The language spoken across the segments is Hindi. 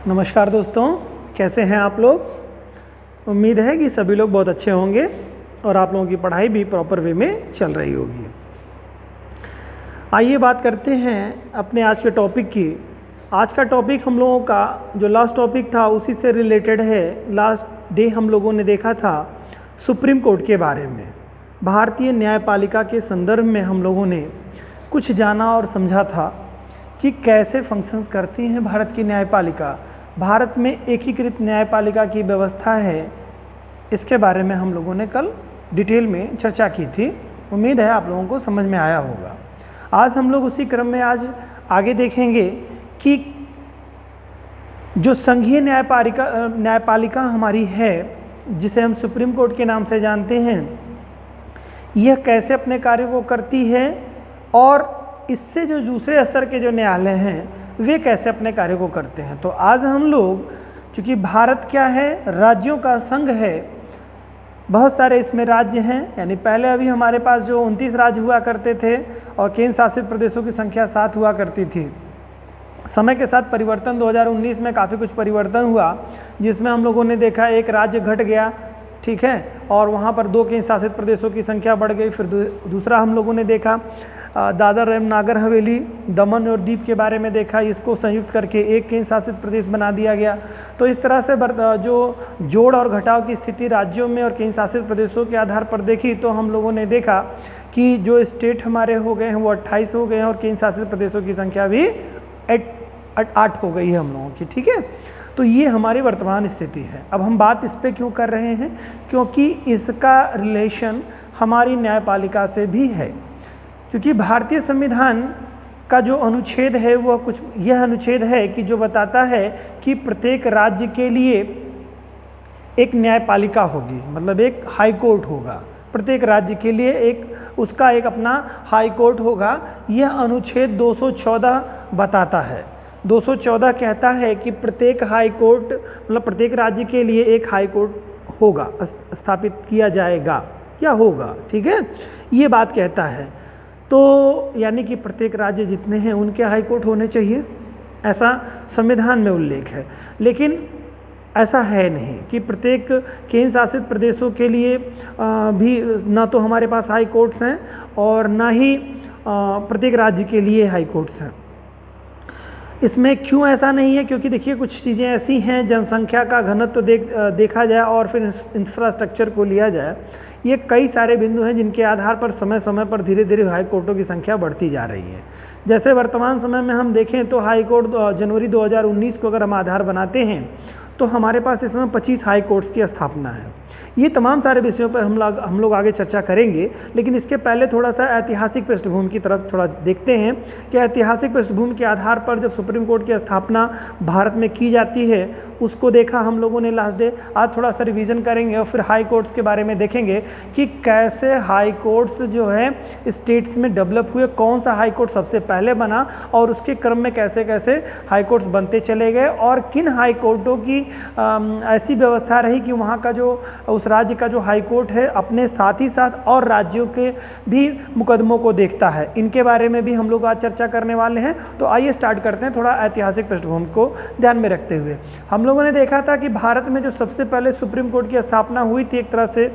नमस्कार दोस्तों, कैसे हैं आप लोग। उम्मीद है कि सभी लोग बहुत अच्छे होंगे और आप लोगों की पढ़ाई भी प्रॉपर वे में चल रही होगी। आइए बात करते हैं अपने आज के टॉपिक की। आज का टॉपिक हम लोगों का जो लास्ट टॉपिक था उसी से रिलेटेड है। लास्ट डे हम लोगों ने देखा था सुप्रीम कोर्ट के बारे में। भारतीय न्यायपालिका के संदर्भ में हम लोगों ने कुछ जाना और समझा था कि कैसे फंक्शंस करती हैं भारत की न्यायपालिका। भारत में एकीकृत न्यायपालिका की व्यवस्था है, इसके बारे में हम लोगों ने कल डिटेल में चर्चा की थी। उम्मीद है आप लोगों को समझ में आया होगा। आज हम लोग उसी क्रम में आज आगे देखेंगे कि जो संघीय न्यायपालिका हमारी है, जिसे हम सुप्रीम कोर्ट के नाम से जानते हैं, यह कैसे अपने कार्य को करती है और इससे जो दूसरे स्तर के जो न्यायालय हैं वे कैसे अपने कार्य को करते हैं। तो आज हम लोग, चूँकि भारत क्या है, राज्यों का संघ है, बहुत सारे इसमें राज्य हैं। यानी पहले अभी हमारे पास जो 29 राज्य हुआ करते थे और केंद्र शासित प्रदेशों की संख्या 7 हुआ करती थी। समय के साथ परिवर्तन 2019 में काफ़ी कुछ परिवर्तन हुआ, जिसमें हम लोगों ने देखा एक राज्य घट गया, ठीक है, और वहाँ पर 2 केंद्र शासित प्रदेशों की संख्या बढ़ गई। फिर दूसरा हम लोगों ने देखा दादर एवं नागर हवेली, दमन और दीव के बारे में देखा, इसको संयुक्त करके एक केंद्र शासित प्रदेश बना दिया गया। तो इस तरह से जो जोड़ और घटाव की स्थिति राज्यों में और केंद्र शासित प्रदेशों के आधार पर देखी, तो हम लोगों ने देखा कि जो स्टेट हमारे हो गए हैं वो 28 हो गए हैं और केंद्र शासित प्रदेशों की संख्या भी 8 हो गई है हम लोगों की, ठीक है। तो ये हमारी वर्तमान स्थिति है। अब हम बात इस पर क्यों कर रहे हैं, क्योंकि इसका रिलेशन हमारी न्यायपालिका से भी है। क्योंकि भारतीय संविधान का जो अनुच्छेद है वह कुछ यह अनुच्छेद है कि जो बताता है कि प्रत्येक राज्य के लिए एक न्यायपालिका होगी, मतलब एक हाई कोर्ट होगा। प्रत्येक राज्य के लिए उसका एक अपना हाई कोर्ट होगा। यह अनुच्छेद 214 बताता है। 214 कहता है कि प्रत्येक हाई कोर्ट, मतलब प्रत्येक राज्य के लिए एक हाई कोर्ट होगा, स्थापित किया जाएगा या होगा, ठीक है, ये बात कहता है। तो यानी कि प्रत्येक राज्य जितने हैं उनके हाई कोर्ट होने चाहिए, ऐसा संविधान में उल्लेख है। लेकिन ऐसा है नहीं कि प्रत्येक केंद्र शासित प्रदेशों के लिए भी ना तो हमारे पास हाई कोर्ट्स हैं और ना ही प्रत्येक राज्य के लिए हाई कोर्ट्स हैं। इसमें क्यों ऐसा नहीं है, क्योंकि देखिए कुछ चीज़ें ऐसी हैं, जनसंख्या का घनत्व देखा जाए और फिर इंफ्रास्ट्रक्चर को लिया जाए, ये कई सारे बिंदु हैं जिनके आधार पर समय समय पर धीरे धीरे हाई कोर्टों की संख्या बढ़ती जा रही है। जैसे वर्तमान समय में हम देखें तो हाई कोर्ट जनवरी 2019 को अगर हम आधार बनाते हैं तो हमारे पास इस समय 25 हाई कोर्ट्स की स्थापना है। ये तमाम सारे विषयों पर हम लोग आगे चर्चा करेंगे, लेकिन इसके पहले थोड़ा सा ऐतिहासिक पृष्ठभूमि की तरफ थोड़ा देखते हैं कि ऐतिहासिक पृष्ठभूमि के आधार पर जब सुप्रीम कोर्ट की स्थापना भारत में की जाती है उसको देखा हम लोगों ने लास्ट डे। आज थोड़ा सा रिवीजन करेंगे और फिर हाई कोर्ट्स के बारे में देखेंगे कि कैसे हाई कोर्ट्स जो है स्टेट्स में डेवलप हुए, कौन सा हाई कोर्ट सबसे पहले बना और उसके क्रम में कैसे कैसे हाई कोर्ट्स बनते चले गए और किन हाई कोर्टों की ऐसी व्यवस्था रही कि वहाँ का जो उस राज्य का जो हाई कोर्ट है अपने साथ ही साथ और राज्यों के भी मुकदमों को देखता है। इनके बारे में भी हम लोग आज चर्चा करने वाले हैं। तो आइए स्टार्ट करते हैं थोड़ा ऐतिहासिक पृष्ठभूमि को ध्यान में रखते हुए। हम लोगों ने देखा था कि भारत में जो सबसे पहले सुप्रीम कोर्ट की स्थापना हुई थी एक तरह से,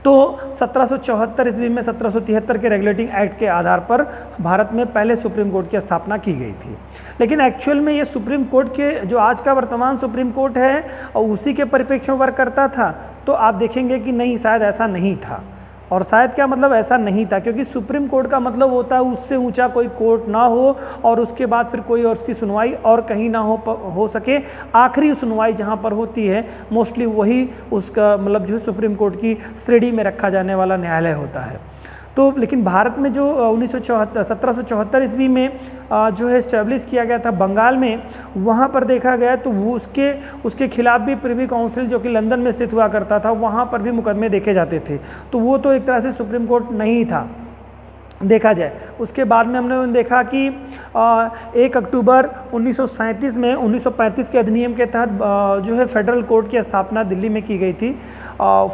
तो 1774 ईस्वी में 1773 के रेगुलेटिंग एक्ट के आधार पर भारत में पहले सुप्रीम कोर्ट की स्थापना की गई थी। लेकिन एक्चुअल में ये सुप्रीम कोर्ट के जो आज का वर्तमान सुप्रीम कोर्ट है और उसी के परिप्रेक्ष्य में वर्क करता था, तो आप देखेंगे कि नहीं, शायद ऐसा नहीं था। और शायद क्या मतलब ऐसा नहीं था, क्योंकि सुप्रीम कोर्ट का मतलब होता है उससे ऊंचा कोई कोर्ट ना हो और उसके बाद फिर कोई और उसकी सुनवाई और कहीं ना हो सके। आखिरी सुनवाई जहां पर होती है मोस्टली वही उसका मतलब जो सुप्रीम कोर्ट की श्रेणी में रखा जाने वाला न्यायालय होता है। तो लेकिन भारत में जो 1774 ईस्वी में जो है इस्टेब्लिश किया गया था बंगाल में, वहाँ पर देखा गया तो वो उसके खिलाफ भी प्रिवी काउंसिल जो कि लंदन में स्थित हुआ करता था, वहाँ पर भी मुकदमे देखे जाते थे। तो वो तो एक तरह से सुप्रीम कोर्ट नहीं था देखा जाए। उसके बाद में हमने देखा कि 1 अक्टूबर 1937 में 1935 के अधिनियम के तहत जो है फेडरल कोर्ट की स्थापना दिल्ली में की गई थी।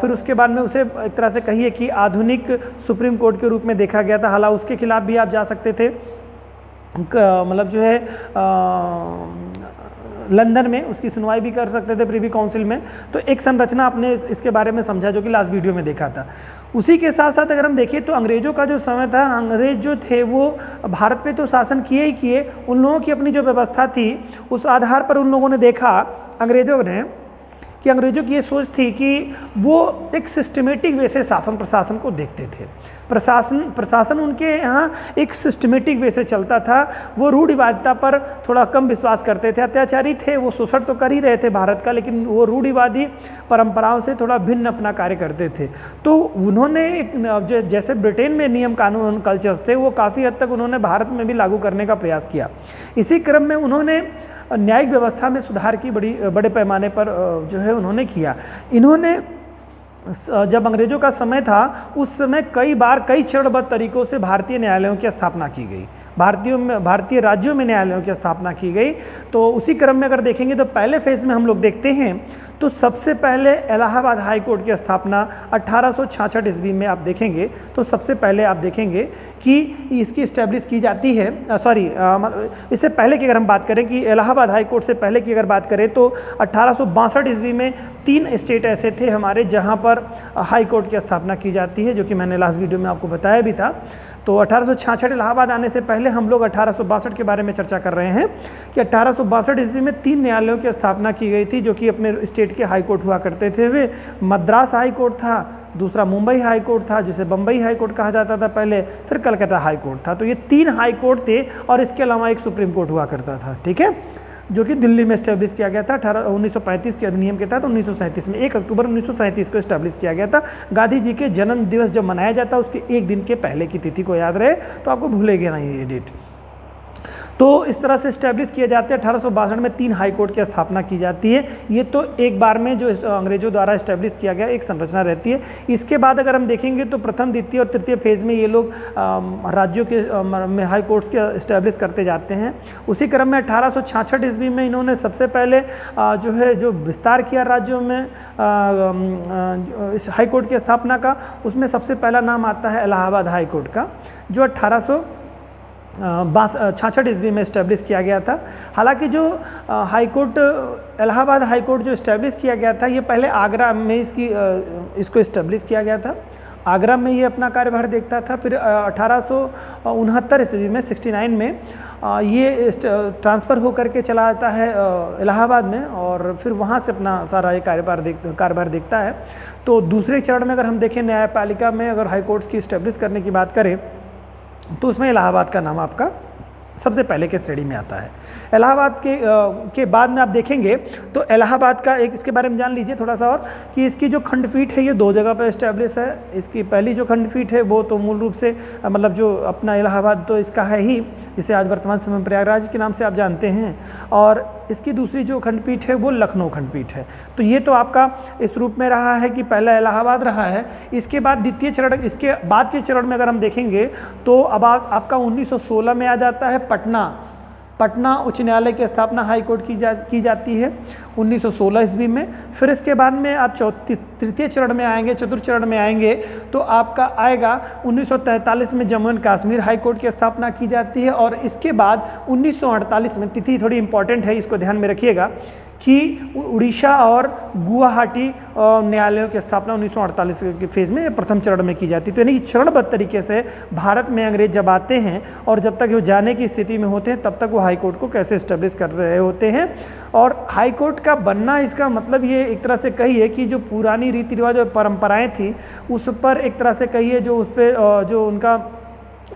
फिर उसके बाद में उसे एक तरह से कहिए कि आधुनिक सुप्रीम कोर्ट के रूप में देखा गया था। हालांकि उसके खिलाफ भी आप जा सकते थे, मतलब जो है लंदन में उसकी सुनवाई भी कर सकते थे प्रिवी काउंसिल में। तो एक संरचना आपने इसके बारे में समझा जो कि लास्ट वीडियो में देखा था। उसी के साथ साथ अगर हम देखें तो अंग्रेज़ों का जो समय था, अंग्रेज जो थे वो भारत पे तो शासन किए ही किए, उन लोगों की अपनी जो व्यवस्था थी उस आधार पर उन लोगों ने देखा, अंग्रेज़ों ने, कि अंग्रेज़ों की ये सोच थी कि वो एक सिस्टमेटिक वे से शासन प्रशासन को देखते थे। प्रशासन उनके यहाँ एक सिस्टमेटिक वे से चलता था। वो रूढ़िवादिता पर थोड़ा कम विश्वास करते थे। अत्याचारी थे, वो शोषण तो कर ही रहे थे भारत का, लेकिन वो रूढ़िवादी परंपराओं से थोड़ा भिन्न अपना कार्य करते थे। तो उन्होंने जैसे ब्रिटेन में नियम कानून कल्चर्स थे, वो काफ़ी हद तक उन्होंने भारत में भी लागू करने का प्रयास किया। इसी क्रम में उन्होंने न्यायिक व्यवस्था में सुधार की बड़े पैमाने पर जो है उन्होंने किया। इन्होंने जब अंग्रेज़ों का समय था उस समय कई चरणबद्ध तरीकों से भारतीय न्यायालयों की स्थापना की गई, भारतीय राज्यों में न्यायालयों की स्थापना की गई। तो उसी क्रम में अगर देखेंगे तो पहले फेज़ में हम लोग देखते हैं तो सबसे पहले इलाहाबाद हाई कोर्ट की स्थापना 1866 ईस्वी में आप देखेंगे तो सबसे पहले आप देखेंगे कि इसकी इस्टेब्लिश की जाती है। इससे पहले की अगर हम बात करें कि इलाहाबाद हाई कोर्ट से पहले की अगर बात करें तो 1862 ईस्वी में 3 स्टेट ऐसे थे हमारे जहां पर हाई कोर्ट की स्थापना की जाती है, जो कि मैंने लास्ट वीडियो में आपको बताया भी था। तो 1866 इलाहाबाद आने से पहले हम लोग 1862 के बारे में चर्चा कर रहे हैं कि 1862 ईस्वी में 3 न्यायालयों की स्थापना की गई थी जो कि अपने स्टेट के हाई कोर्ट हुआ करते थे। वे मद्रास हाई कोर्ट था, दूसरा मुंबई हाई कोर्ट था जिसे बम्बई हाई कोर्ट कहा जाता था पहले, फिर कलकत्ता हाई कोर्ट था। तो ये 3 हाई कोर्ट थे और इसके अलावा एक सुप्रीम कोर्ट हुआ करता था, ठीक है, जो कि दिल्ली में इस्टेब्लिश किया गया था 1935 के अधिनियम के तहत। 1937 में 1 अक्टूबर 1937 को इस्टेब्लिश किया गया था। गांधी जी के जन्म दिवस जब मनाया जाता है उसके 1 दिन के पहले की तिथि को याद रहे तो आपको भूलेगा नहीं ये डेट। तो इस तरह से इस्टेब्लिश किए जाते हैं। 1862 में 3 हाई कोर्ट की स्थापना की जाती है। ये तो एक बार में जो अंग्रेजों द्वारा इस्टेब्लिश किया गया एक संरचना रहती है। इसके बाद अगर हम देखेंगे तो प्रथम, द्वितीय और तृतीय फेज़ में ये लोग राज्यों के में हाई कोर्ट्स के इस्टेब्लिश करते जाते हैं। उसी क्रम में 1866 ईस्वी में इन्होंने सबसे पहले जो विस्तार किया राज्यों में इस हाई कोर्ट की स्थापना का, उसमें सबसे पहला नाम आता है इलाहाबाद हाई कोर्ट का, जो 1866 ईस्वी में इस्टेब्लिश किया गया था। हालांकि जो high court Allahabad high court जो इस्टेब्लिश किया गया था ये पहले आगरा में इसको इस्टेब्लिश किया गया था। आगरा में ये अपना कार्यभार देखता था। फिर 1869 ईस्वी में 69 में ये ट्रांसफ़र होकर के चला आता है इलाहाबाद में और फिर वहाँ से अपना सारा ये कार्यभार देखता है। तो दूसरे चरण में अगर हम देखें न्यायपालिका में अगर हाई कोर्ट्स की इस्टेब्लिश करने की बात करें तो उसमें इलाहाबाद का नाम आपका सबसे पहले के श्रेणी में आता है। इलाहाबाद के बाद में आप देखेंगे तो इलाहाबाद का एक इसके बारे में जान लीजिए थोड़ा सा और कि इसकी जो खंडपीठ है ये 2 जगह पर इस्टेब्लिश है। इसकी पहली जो खंडपीठ है वो तो मूल रूप से मतलब जो अपना इलाहाबाद तो इसका है ही, जिसे आज वर्तमान समय में प्रयागराज के नाम से आप जानते हैं, और इसकी दूसरी जो खंडपीठ है वो लखनऊ खंडपीठ है। तो ये तो आपका इस रूप में रहा है कि पहला इलाहाबाद रहा है। इसके बाद द्वितीय चरण, इसके बाद के चरण में अगर हम देखेंगे तो अब आपका 1916 में आ जाता है पटना उच्च न्यायालय की स्थापना हाई कोर्ट की जाती है 1916 ईस्वी में। फिर इसके बाद में आप तृतीय चरण में आएंगे, चतुर्थ चरण में आएंगे तो आपका आएगा 1943 में Jammu and Kashmir high court की स्थापना की जाती है। और इसके बाद 1948 में, तिथि थोड़ी इंपॉर्टेंट है इसको ध्यान में रखिएगा, कि उड़ीसा और गुवाहाटी न्यायालयों की स्थापना 1948 के फेज़ में प्रथम चरण में की जाती है। तो यानी कि चरणबद्ध तरीके से भारत में अंग्रेज जब आते हैं और जब तक वो जाने की स्थिति में होते हैं तब तक वो हाई कोर्ट को कैसे इस्टेब्लिश कर रहे होते हैं। और हाई कोर्ट का बनना, इसका मतलब ये एक तरह से कहिए कि जो पुरानी रीति रिवाज और परंपराएँ थी उस पर एक तरह से कहिए जो उस पर जो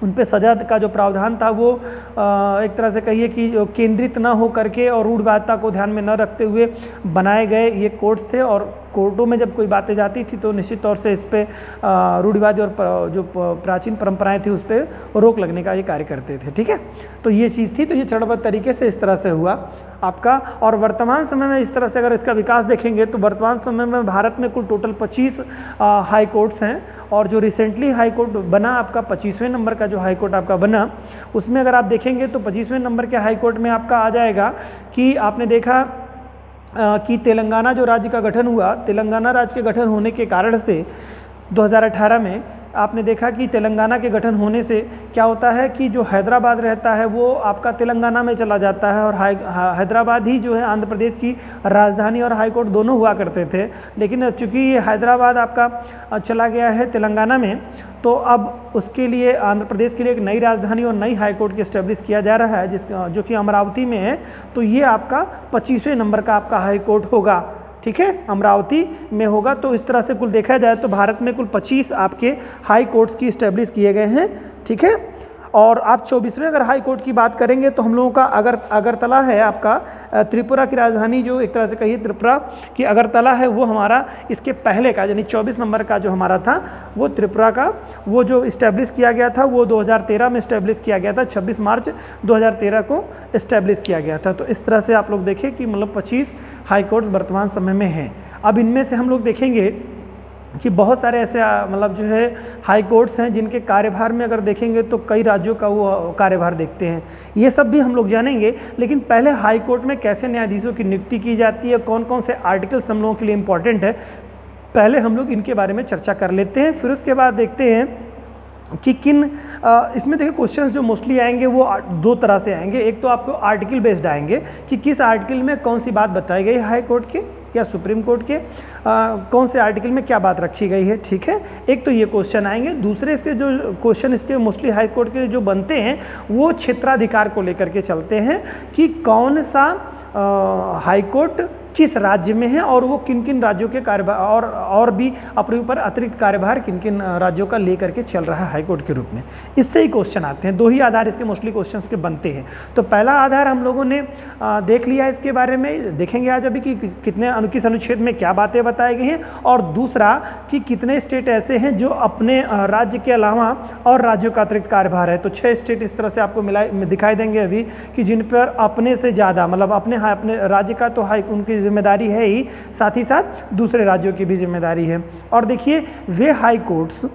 उन पे सजा का जो प्रावधान था वो एक तरह से कहिए कि केंद्रित न हो करके और रूढ़िवादिता को ध्यान में न रखते हुए बनाए गए ये कोर्ट्स थे। और कोर्टों में जब कोई बातें जाती थी तो निश्चित तौर से इस पर रूढ़िवादी और जो प्राचीन परंपराएं थी उस पर रोक लगने का ये कार्य करते थे, ठीक है। तो ये चीज़ थी। तो ये चरणबद्ध तरीके से इस तरह से हुआ आपका। और वर्तमान समय में इस तरह से अगर इसका विकास देखेंगे तो वर्तमान समय में भारत में कुल टोटल 25 हाई कोर्ट्स हैं। और जो रिसेंटली हाई कोर्ट बना आपका 25वें नंबर का जो हाई कोर्ट आपका बना, उसमें अगर आप देखेंगे तो 25वें नंबर के हाई कोर्ट में आपका आ जाएगा कि आपने देखा कि तेलंगाना जो राज्य का गठन हुआ, तेलंगाना राज्य के गठन होने के कारण से 2018 में आपने देखा कि तेलंगाना के गठन होने से क्या होता है कि जो हैदराबाद रहता है वो आपका तेलंगाना में चला जाता है, और हैदराबाद ही जो है आंध्र प्रदेश की राजधानी और हाई कोर्ट दोनों हुआ करते थे। लेकिन चूँकि हैदराबाद आपका चला गया है तेलंगाना में, तो अब उसके लिए आंध्र प्रदेश के लिए एक नई राजधानी और नई हाई कोर्ट की इस्टेब्लिश किया जा रहा है, जो कि अमरावती में है। तो ये आपका 25वें नंबर का आपका हाई कोर्ट होगा, ठीक है, अमरावती में होगा। तो इस तरह से कुल देखा जाए तो भारत में कुल 25 आपके हाई कोर्ट्स की इस्टेब्लिश किए गए हैं, ठीक है। और आप 24वें अगर हाई कोर्ट की बात करेंगे तो हम लोगों का अगरतला है आपका, त्रिपुरा की राजधानी जो एक तरह से कहिए त्रिपुरा की अगरतला है, वो हमारा इसके पहले का यानी 24 नंबर का जो हमारा था वो त्रिपुरा का, वो जो इस्टेब्लिश किया गया था वो 2013 में इस्टेब्लिश किया गया था, 26 मार्च 2013 को इस्टेब्लिश किया गया था। तो इस तरह से आप लोग देखें कि मतलब 25 हाई कोर्ट्स वर्तमान समय में हैं। अब इनमें से हम लोग देखेंगे कि बहुत सारे ऐसे मतलब जो है हाई कोर्ट्स हैं जिनके कार्यभार में अगर देखेंगे तो कई राज्यों का वो कार्यभार देखते हैं, ये सब भी हम लोग जानेंगे। लेकिन पहले हाई कोर्ट में कैसे न्यायाधीशों की नियुक्ति की जाती है, कौन कौन से आर्टिकल्स हम लोगों के लिए इम्पॉर्टेंट है, पहले हम लोग इनके बारे में चर्चा कर लेते हैं। फिर उसके बाद देखते हैं कि किन इसमें देखिए क्वेश्चंस जो मोस्टली आएंगे वो दो तरह से आएंगे। एक तो आपको आर्टिकल बेस्ड आएंगे कि किस आर्टिकल में कौन सी बात बताई गई हाई कोर्ट के या सुप्रीम कोर्ट के, कौन से आर्टिकल में क्या बात रखी गई है, ठीक है। एक तो ये क्वेश्चन आएंगे। दूसरे इसके जो क्वेश्चन इसके मोस्टली हाई कोर्ट के जो बनते हैं वो क्षेत्राधिकार को लेकर के चलते हैं कि कौन सा हाई कोर्ट किस राज्य में है और वो किन किन राज्यों के कार्यभार और भी अपने ऊपर अतिरिक्त कार्यभार किन किन राज्यों का लेकर के चल रहा है हाई कोर्ट के रूप में। इससे ही क्वेश्चन आते हैं, दो ही आधार इसके मोस्टली क्वेश्चंस के बनते हैं। तो पहला आधार हम लोगों ने देख लिया, इसके बारे में देखेंगे आज अभी कि कितने किस अनुच्छेद में क्या बातें बताई गई हैं, और दूसरा कि कितने स्टेट ऐसे हैं जो अपने राज्य के अलावा और राज्यों का अतिरिक्त कार्यभार है। तो 6 स्टेट इस तरह से आपको दिखाई देंगे अभी कि जिन पर अपने से ज़्यादा मतलब अपने राज्य का तो हाई उनकी जिम्मेदारी है ही, साथ ही साथ दूसरे राज्यों की भी जिम्मेदारी है। और देखिए वे हाई कोर्ट्स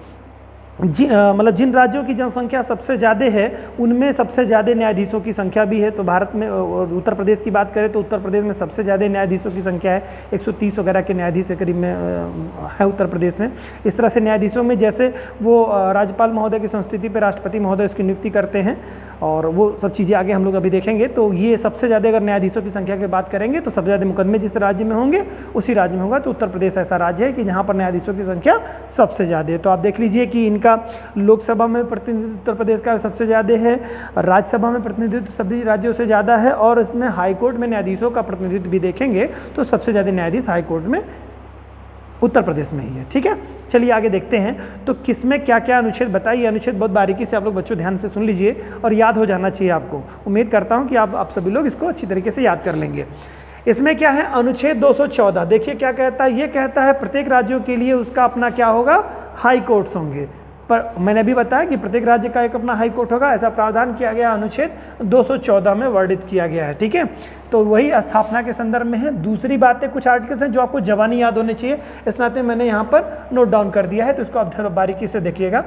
मतलब जिन राज्यों की जनसंख्या सबसे ज़्यादा है उनमें सबसे ज़्यादा न्यायाधीशों की संख्या भी है। तो भारत में उत्तर प्रदेश की बात करें तो उत्तर प्रदेश में सबसे ज़्यादा न्यायाधीशों की संख्या है, 130 वगैरह के न्यायाधीश के करीब में है उत्तर प्रदेश में। इस तरह से न्यायाधीशों में जैसे वो राज्यपाल महोदय की संस्तुति पर राष्ट्रपति महोदय उसकी नियुक्ति करते हैं, और वो सब चीज़ें आगे हम लोग अभी देखेंगे। तो ये सबसे ज़्यादा अगर न्यायाधीशों की संख्या की बात करेंगे तो सबसे ज़्यादा मुकदमे जिस राज्य में होंगे उसी राज्य में होगा। तो उत्तर प्रदेश ऐसा राज्य है कि जहाँ पर न्यायाधीशों की संख्या सबसे ज़्यादा है। तो आप देख लीजिए कि इनका लोकसभा में प्रतिनिधित्व उत्तर प्रदेश का सबसे ज़्यादा है, राज्यसभा में प्रतिनिधित्व सभी राज्यों से ज़्यादा है, और इसमें हाई कोर्ट में न्यायाधीशों का प्रतिनिधित्व भी देखेंगे तो सबसे ज़्यादा न्यायाधीश हाई कोर्ट में उत्तर प्रदेश में ही है, ठीक है। चलिए आगे देखते हैं तो किसमें क्या क्या अनुच्छेद बताइए। अनुच्छेद बहुत बारीकी से आप लोग बच्चों ध्यान से सुन लीजिए और याद हो जाना चाहिए आपको। उम्मीद करता हूं कि आप सभी लोग इसको अच्छी तरीके से याद कर लेंगे। इसमें क्या है, अनुच्छेद 214 देखिए क्या कहता है। ये कहता है प्रत्येक राज्यों के लिए उसका अपना क्या होगा, हाई कोर्ट्स होंगे। पर मैंने अभी बताया कि प्रत्येक राज्य का एक अपना हाई कोर्ट होगा, ऐसा प्रावधान किया गया अनुच्छेद 214 में वर्णित किया गया है, ठीक है। तो वही स्थापना के संदर्भ में है। दूसरी बातें कुछ आर्टिकल्स हैं जो आपको जवानी याद होने चाहिए, इस नाते मैंने यहाँ पर नोट डाउन कर दिया है, तो इसको आप बारीकी से देखिएगा।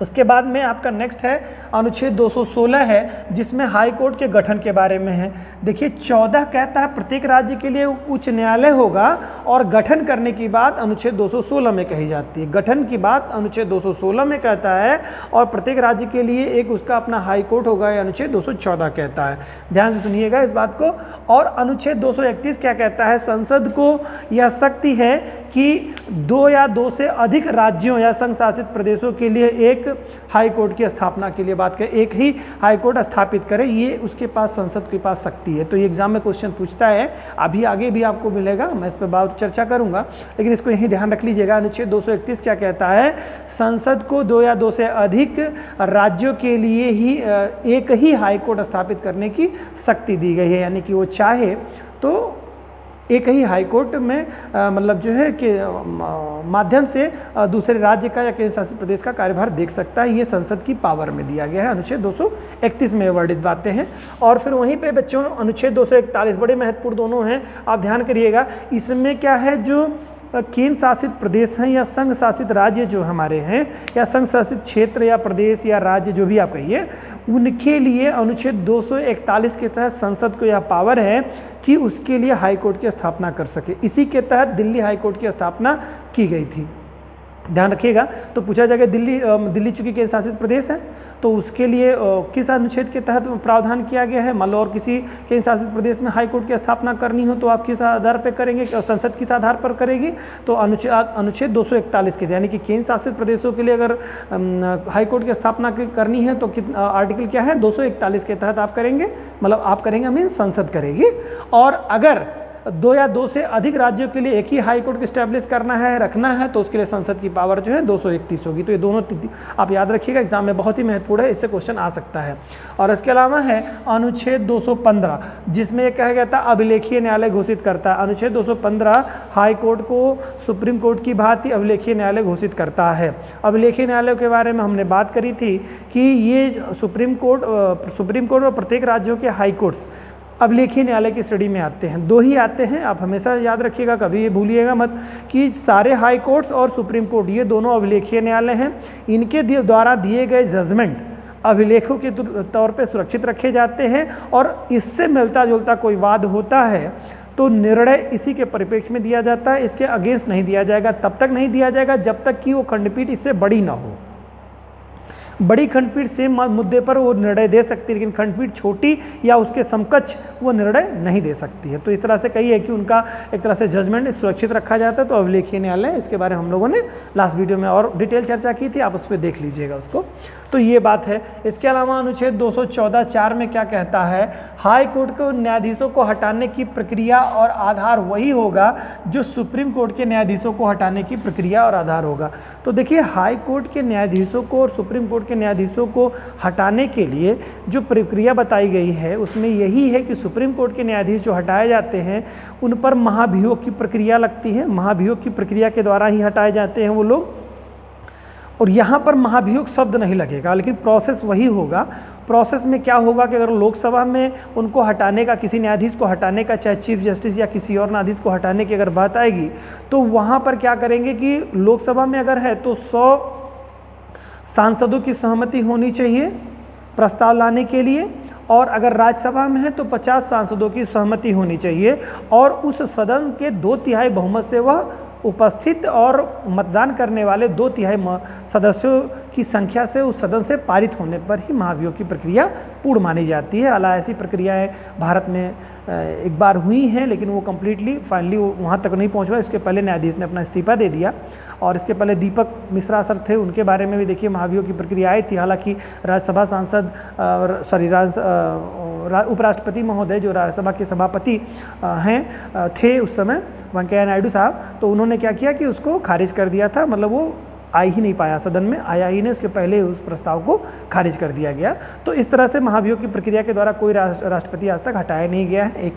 उसके बाद में आपका नेक्स्ट है अनुच्छेद 216 है, जिसमें हाई कोर्ट के गठन के बारे में है। देखिए 14 कहता है प्रत्येक राज्य के लिए उच्च न्यायालय होगा, और गठन करने की बात अनुच्छेद 216 में कही जाती है। गठन की बात अनुच्छेद 216 में कहता है, और प्रत्येक राज्य के लिए एक उसका अपना हाई कोर्ट होगा, यह अनुच्छेद 214 कहता है। ध्यान से सुनिएगा इस बात को। और अनुच्छेद 231 क्या कहता है, संसद को यह शक्ति है कि 2 या 2 से अधिक राज्यों या संघ शासित प्रदेशों के लिए एक हाई कोर्ट की स्थापना के लिए बात करें, एक ही हाई कोर्ट स्थापित करें, ये उसके पास संसद के पास शक्ति है। तो ये एग्जाम में क्वेश्चन पूछता है, अभी आगे भी आपको मिलेगा, मैं इस पर बात चर्चा करूंगा, लेकिन इसको यही ध्यान रख लीजिएगा। अनुच्छेद 231 क्या कहता है, संसद को 2 या 2 से अधिक राज्यों के लिए ही एक ही हाई कोर्ट स्थापित करने की शक्ति दी गई है, यानी कि वो चाहे तो एक ही हाई कोर्ट में मतलब जो है कि माध्यम से दूसरे राज्य का या केंद्र शासित प्रदेश का कार्यभार देख सकता है। ये संसद की पावर में दिया गया है, अनुच्छेद 231 में वर्णित बातें हैं। और फिर वहीं पे बच्चों अनुच्छेद 241 बड़े महत्वपूर्ण दोनों हैं, आप ध्यान करिएगा। इसमें क्या है, जो केंद्र शासित प्रदेश हैं या संघ शासित राज्य जो हमारे हैं, या संघ शासित क्षेत्र या प्रदेश या राज्य जो भी आप कहिए, उनके लिए अनुच्छेद 241 के तहत संसद को यह पावर है कि उसके लिए हाई कोर्ट की स्थापना कर सके। इसी के तहत दिल्ली हाई कोर्ट की स्थापना की गई थी। ध्यान रखिएगा। तो पूछा जाएगा दिल्ली चूंकि केंद्र शासित प्रदेश है तो उसके लिए किस अनुच्छेद के तहत प्रावधान किया गया है। मान लो और किसी केंद्र शासित प्रदेश में हाई कोर्ट की स्थापना करनी हो तो आप किस आधार पर करेंगे, संसद किस आधार पर करेगी, तो अनुच्छेद 241 के, यानी कि केंद्र शासित प्रदेशों के लिए अगर हाई कोर्ट की स्थापना करनी है तो आर्टिकल क्या है, 241 के तहत आप करेंगे, मतलब आप करेंगे मीन संसद करेगी। और अगर 2 या 2 से अधिक राज्यों के लिए एक ही हाई कोर्ट को स्टैब्लिश करना है, रखना है, तो उसके लिए संसद की पावर जो है 231 होगी। तो ये दोनों आप याद रखिएगा, एग्जाम में बहुत ही महत्वपूर्ण है, इससे क्वेश्चन आ सकता है। और इसके अलावा है अनुच्छेद 215, जिसमें यह कहा गया था अभिलेखीय न्यायालय घोषित करता है। अनुच्छेद 215 हाई कोर्ट को सुप्रीम कोर्ट की भांति अभिलेखीय न्यायालय घोषित करता है। अभिलेखीय न्यायालय के बारे में हमने बात करी थी कि ये सुप्रीम कोर्ट और प्रत्येक राज्यों के हाई कोर्ट्स अभिलेखीय न्यायालय की श्रेणी में आते हैं। 2 ही आते हैं, आप हमेशा याद रखिएगा, कभी ये भूलिएगा मत कि सारे हाई कोर्ट्स और सुप्रीम कोर्ट ये दोनों अभिलेखीय न्यायालय हैं। इनके द्वारा दिए गए जजमेंट अभिलेखों के तौर पे सुरक्षित रखे जाते हैं और इससे मिलता जुलता कोई वाद होता है तो निर्णय इसी के परिप्रेक्ष्य में दिया जाता है, इसके अगेंस्ट नहीं दिया जाएगा। तब तक नहीं दिया जाएगा जब तक कि वो खंडपीठ इससे बड़ी ना हो। बड़ी खंडपीठ सेम मुद्दे पर वो निर्णय दे सकती है, लेकिन खंडपीठ छोटी या उसके समकक्ष वो निर्णय नहीं दे सकती है। तो इस तरह से कही है कि उनका एक तरह से जजमेंट सुरक्षित रखा जाता है। तो अभिलेखीय न्यायालय, इसके बारे में हम लोगों ने लास्ट वीडियो में और डिटेल चर्चा की थी, आप उस पर देख लीजिएगा उसको। तो ये बात है। इसके अलावा अनुच्छेद 214(4) में क्या कहता है, हाई कोर्ट को न्यायाधीशों को हटाने की प्रक्रिया और आधार वही होगा जो सुप्रीम कोर्ट के न्यायाधीशों को हटाने की प्रक्रिया और आधार होगा। तो देखिए, हाई कोर्ट के न्यायाधीशों को और सुप्रीम कोर्ट के न्यायाधीशों को हटाने के लिए जो प्रक्रिया बताई गई है उसमें यही है कि सुप्रीम कोर्ट के न्यायाधीश जो हटाए जाते हैं उन पर महाभियोग की प्रक्रिया लगती है। महाभियोग की प्रक्रिया के द्वारा ही हटाए जाते हैं वो लोग। और यहाँ पर महाभियोग शब्द नहीं लगेगा, लेकिन प्रोसेस वही होगा। प्रोसेस में क्या होगा कि अगर लोकसभा में उनको हटाने का, किसी न्यायाधीश को हटाने का, चाहे चीफ जस्टिस या किसी और न्यायाधीश को हटाने की अगर बात आएगी तो वहाँ पर क्या करेंगे कि लोकसभा में अगर है तो 100 सांसदों की सहमति होनी चाहिए प्रस्ताव लाने के लिए, और अगर राज्यसभा में है तो 50 सांसदों की सहमति होनी चाहिए और उस सदन के 2/3 बहुमत से वह उपस्थित और मतदान करने वाले 2/3 सदस्यों की संख्या से उस सदन से पारित होने पर ही महाभियोग की प्रक्रिया पूर्ण मानी जाती है। हालांकि ऐसी प्रक्रियाएं भारत में एक बार हुई हैं, लेकिन वो कम्प्लीटली फाइनली वहाँ तक नहीं पहुँच पाया। इसके पहले न्यायाधीश ने अपना इस्तीफा दे दिया, और इसके पहले दीपक मिश्रा सर थे, उनके बारे में भी देखिए महाभियोग की प्रक्रिया आई थी। हालांकि राज्यसभा सांसद उपराष्ट्रपति महोदय जो राज्यसभा के सभापति थे उस समय, वेंकैया नायडू साहब, तो उन्होंने क्या किया कि उसको खारिज कर दिया था। मतलब वो आ ही नहीं पाया, सदन में आया ही नहीं, उसके पहले उस प्रस्ताव को खारिज कर दिया गया। तो इस तरह से महाभियोग की प्रक्रिया के द्वारा कोई राष्ट्रपति आज तक हटाया नहीं गया है। एक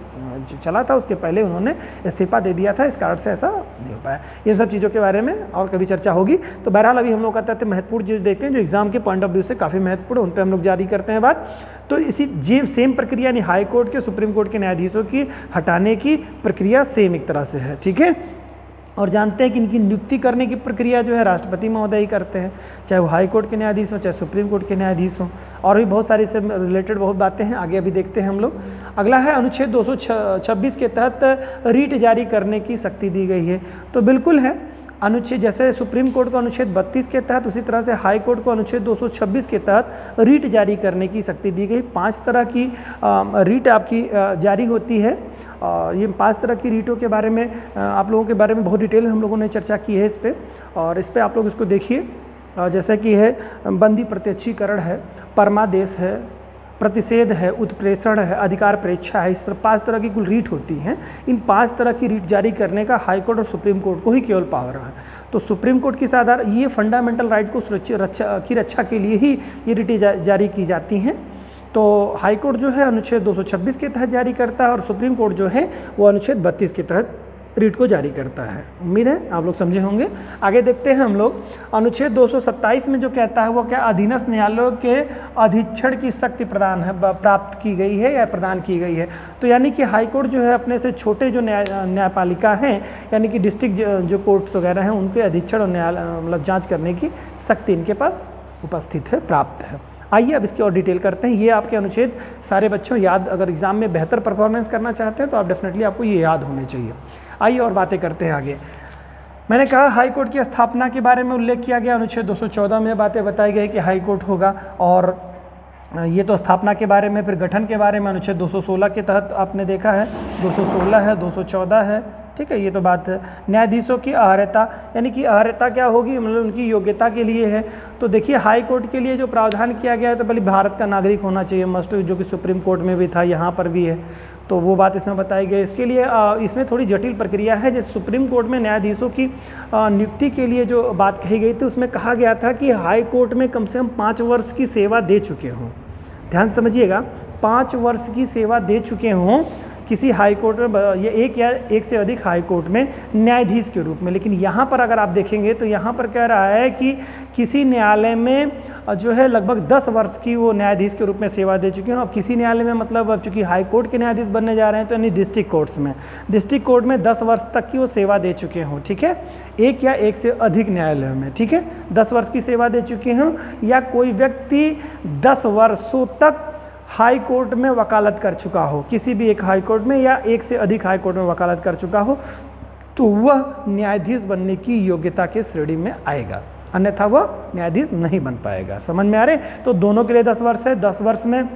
चला था, उसके पहले उन्होंने इस्तीफा दे दिया था, इस कारण से ऐसा नहीं हो पाया। ये सब चीज़ों के बारे में और कभी चर्चा होगी। तो बहरहाल अभी हम लोग कहते हैं महत्वपूर्ण चीज़ देखते हैं जो एग्जाम के पॉइंट ऑफ व्यू से काफ़ी महत्वपूर्ण, उन पर हम लोग जारी करते हैं बात। तो इसी सेम प्रक्रिया यानी हाई कोर्ट के, सुप्रीम कोर्ट के न्यायाधीशों की हटाने की प्रक्रिया सेम एक तरह से है, ठीक है। और जानते हैं कि इनकी नियुक्ति करने की प्रक्रिया जो है राष्ट्रपति महोदय ही करते हैं, चाहे वो हाई कोर्ट के न्यायाधीश हों, चाहे सुप्रीम कोर्ट के न्यायाधीश हों। और भी बहुत सारी इससे रिलेटेड बहुत बातें हैं, आगे अभी देखते हैं हम लोग। अगला है अनुच्छेद 226 के तहत रीट जारी करने की शक्ति दी गई है। तो बिल्कुल है, अनुच्छेद जैसे सुप्रीम कोर्ट को अनुच्छेद 32 के तहत, उसी तरह से हाई कोर्ट को अनुच्छेद 226 के तहत रीट जारी करने की शक्ति दी गई। 5 तरह की रीट आपकी जारी होती है। ये 5 तरह की रीटों के बारे में आप लोगों के बारे में बहुत डिटेल हम लोगों ने चर्चा की है इस पर, और इस पर आप लोग इसको देखिए। जैसे कि है बंदी प्रत्यक्षीकरण है, परमादेश है, प्रतिषेध है, उत्प्रेषण है, अधिकार परीक्षा है। इस तरह 5 तरह की कुल रीट होती हैं। इन 5 तरह की रीट जारी करने का हाई कोर्ट और सुप्रीम कोर्ट को ही केवल पावर है। तो सुप्रीम कोर्ट की आधार ये फंडामेंटल राइट को रक्षा के लिए ही ये रीटें जारी की जाती हैं। तो हाई कोर्ट जो है अनुच्छेद 226 के तहत जारी करता है और सुप्रीम कोर्ट जो है वो अनुच्छेद 32 के तहत रीट को जारी करता है। उम्मीद है आप लोग समझे होंगे। आगे देखते हैं हम लोग। अनुच्छेद 227 में जो कहता है वो क्या, अधीनस्थ न्यायालयों के अधीक्षण की शक्ति प्राप्त की गई है या प्रदान की गई है। तो यानी कि हाई कोर्ट जो है अपने से छोटे जो न्यायपालिका हैं, यानी कि डिस्ट्रिक्ट जो कोर्ट्स वगैरह हैं, उनके अधीक्षण और मतलब जाँच करने की शक्ति इनके पास उपस्थित है, प्राप्त है। आइए अब इसकी और डिटेल करते हैं। ये आपके अनुच्छेद सारे बच्चों याद, अगर एग्जाम में बेहतर परफॉर्मेंस करना चाहते हैं तो आप डेफिनेटली आपको ये याद होने चाहिए। आइए और बातें करते हैं आगे। मैंने कहा हाई कोर्ट की स्थापना के बारे में उल्लेख किया गया, अनुच्छेद 214 में बातें बताई गई कि हाई कोर्ट होगा। और ये तो स्थापना के बारे में। फिर गठन के बारे में अनुच्छेद 216 के तहत आपने देखा है, 216 है, 214 है, ठीक है, ये तो बात है। न्यायाधीशों की अर्हता, यानी कि अर्हता क्या होगी, मतलब उनकी योग्यता के लिए है। तो देखिए हाई कोर्ट के लिए जो प्रावधान किया गया है, तो पहले भारत का नागरिक होना चाहिए मस्ट, जो कि सुप्रीम कोर्ट में भी था, यहाँ पर भी है, तो वो बात इसमें बताई गई। इसके लिए इसमें थोड़ी जटिल प्रक्रिया है। जैसे सुप्रीम कोर्ट में न्यायाधीशों की नियुक्ति के लिए जो बात कही गई थी, उसमें कहा गया था कि हाई कोर्ट में कम से कम 5 वर्ष की सेवा दे चुके हों। ध्यान समझिएगा, 5 वर्ष की सेवा दे चुके हों किसी हाई कोर्ट में, ये एक या एक से अधिक हाई कोर्ट में न्यायाधीश के रूप में। लेकिन यहाँ पर अगर आप देखेंगे तो यहाँ पर कह रहा है कि किसी न्यायालय में जो है लगभग 10 वर्ष की वो न्यायाधीश के रूप में सेवा दे चुके हैं। अब किसी न्यायालय में मतलब अब चूँकि हाई कोर्ट के न्यायाधीश बनने जा रहे हैं, तो यानी डिस्ट्रिक्ट कोर्ट्स में, डिस्ट्रिक्ट कोर्ट में 10 वर्ष तक की वो सेवा दे चुके हों, ठीक है, एक या एक से अधिक न्यायालयों में, ठीक है, 10 वर्ष की सेवा दे चुके हों, या कोई व्यक्ति 10 वर्षों तक हाई कोर्ट में वकालत कर चुका हो, किसी भी एक हाई कोर्ट में या एक से अधिक हाई कोर्ट में वकालत कर चुका हो, तो वह न्यायाधीश बनने की योग्यता के श्रेणी में आएगा, अन्यथा वह न्यायाधीश नहीं बन पाएगा। समझ में आ रहे? तो दोनों के लिए 10 वर्ष है। 10 वर्ष में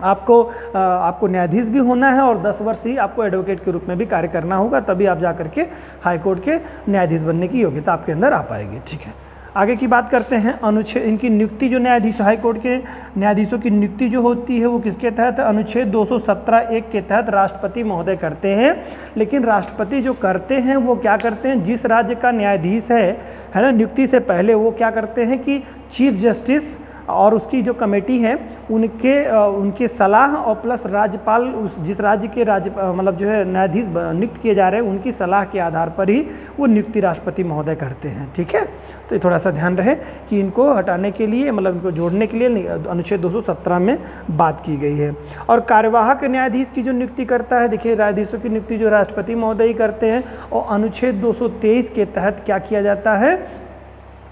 आपको न्यायाधीश भी होना है और 10 वर्ष ही आपको एडवोकेट के रूप में भी कार्य करना होगा, तभी आप जा करके हाई कोर्ट के न्यायाधीश बनने की योग्यता आपके अंदर आ पाएगी, ठीक है। आगे की बात करते हैं। अनुच्छेद, इनकी नियुक्ति जो न्यायाधीश, हाई कोर्ट के न्यायाधीशों की नियुक्ति जो होती है वो किसके तहत? अनुच्छेद 217(1) के तहत राष्ट्रपति महोदय करते हैं। लेकिन राष्ट्रपति जो करते हैं वो क्या करते हैं, जिस राज्य का न्यायाधीश है ना, नियुक्ति से पहले वो क्या करते हैं कि चीफ जस्टिस और उसकी जो कमेटी है उनके सलाह और प्लस राज्यपाल, जिस राज्य के मतलब जो है न्यायाधीश नियुक्त किए जा रहे हैं, उनकी सलाह के आधार पर ही वो नियुक्ति राष्ट्रपति महोदय करते हैं, ठीक है। तो ये थोड़ा सा ध्यान रहे कि इनको हटाने के लिए, मतलब इनको जोड़ने के लिए अनुच्छेद 217 में बात की गई है। और कार्यवाहक न्यायाधीश की जो नियुक्ति करता है, देखिए न्यायाधीशों की नियुक्ति जो राष्ट्रपति महोदय ही करते हैं, और अनुच्छेद 223 के तहत क्या किया जाता है,